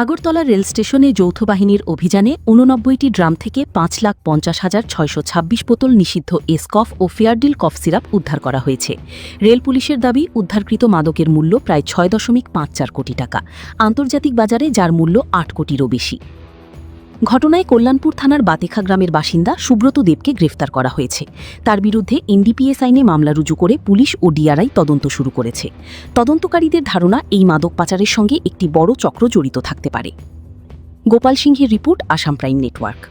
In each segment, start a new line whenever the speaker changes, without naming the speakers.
Agartala rail স্টেশনে যৌথ বাহিনীর অভিযানে ৮৯টি ড্রাম থেকে ৫,৫০,৬২৬ বোতল নিষিদ্ধ এসকফ ও ফেয়ারডিল কফ সিরাপ উদ্ধার করা হয়েছে। রেল পুলিশের দাবি, উদ্ধারকৃত মাদকের মূল্য প্রায় ৬.৫৪ কোটি টাকা, আন্তর্জাতিক বাজারে যার মূল্য ৮ কোটিরও বেশি। ঘটনায় কল্যাণপুর থানার বাতেখা গ্রামের বাসিন্দা সুব্রত দেবকে গ্রেফতার করা হয়েছে। তার বিরুদ্ধে এনডিপিএস আইনে মামলা রুজু করে পুলিশ ও ডিআরআই তদন্ত শুরু করেছে। তদন্তকারীদের ধারণা, এই মাদক পাচারের সঙ্গে একটি বড় চক্র জড়িত থাকতে পারে। গোপাল সিংহের রিপোর্ট, আসাম প্রাইম নেটওয়ার্ক।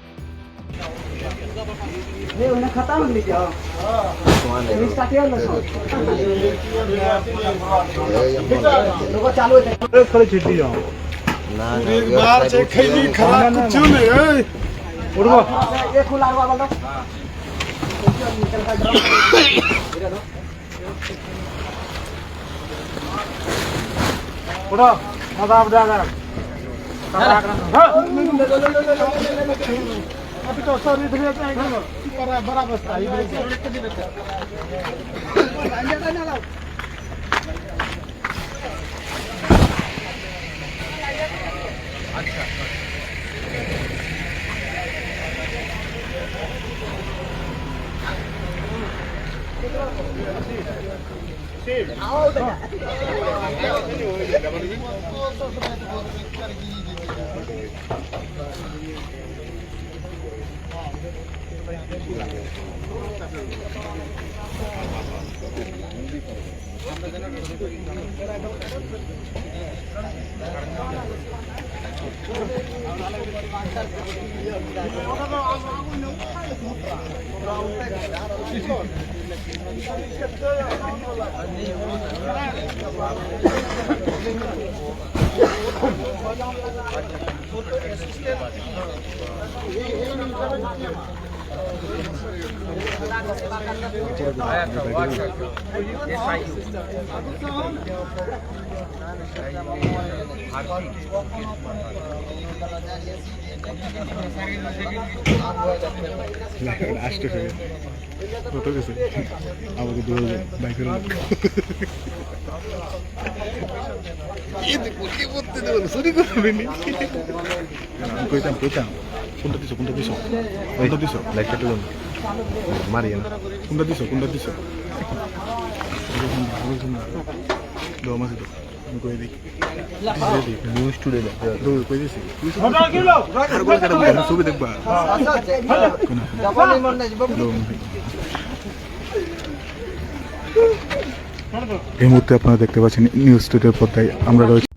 আমাকে বাইকের কইতাম কোনটা দিছো লাইট কেটে মারি না কোনটা দিছো মাসে তো আমি কই দিই নিউজ টুডে কই দিছি ছবি দেখবা এই মুহূর্তে আপনারা দেখতে পাচ্ছেন নিউজ টুডের পর্দায় আমরা রয়েছি।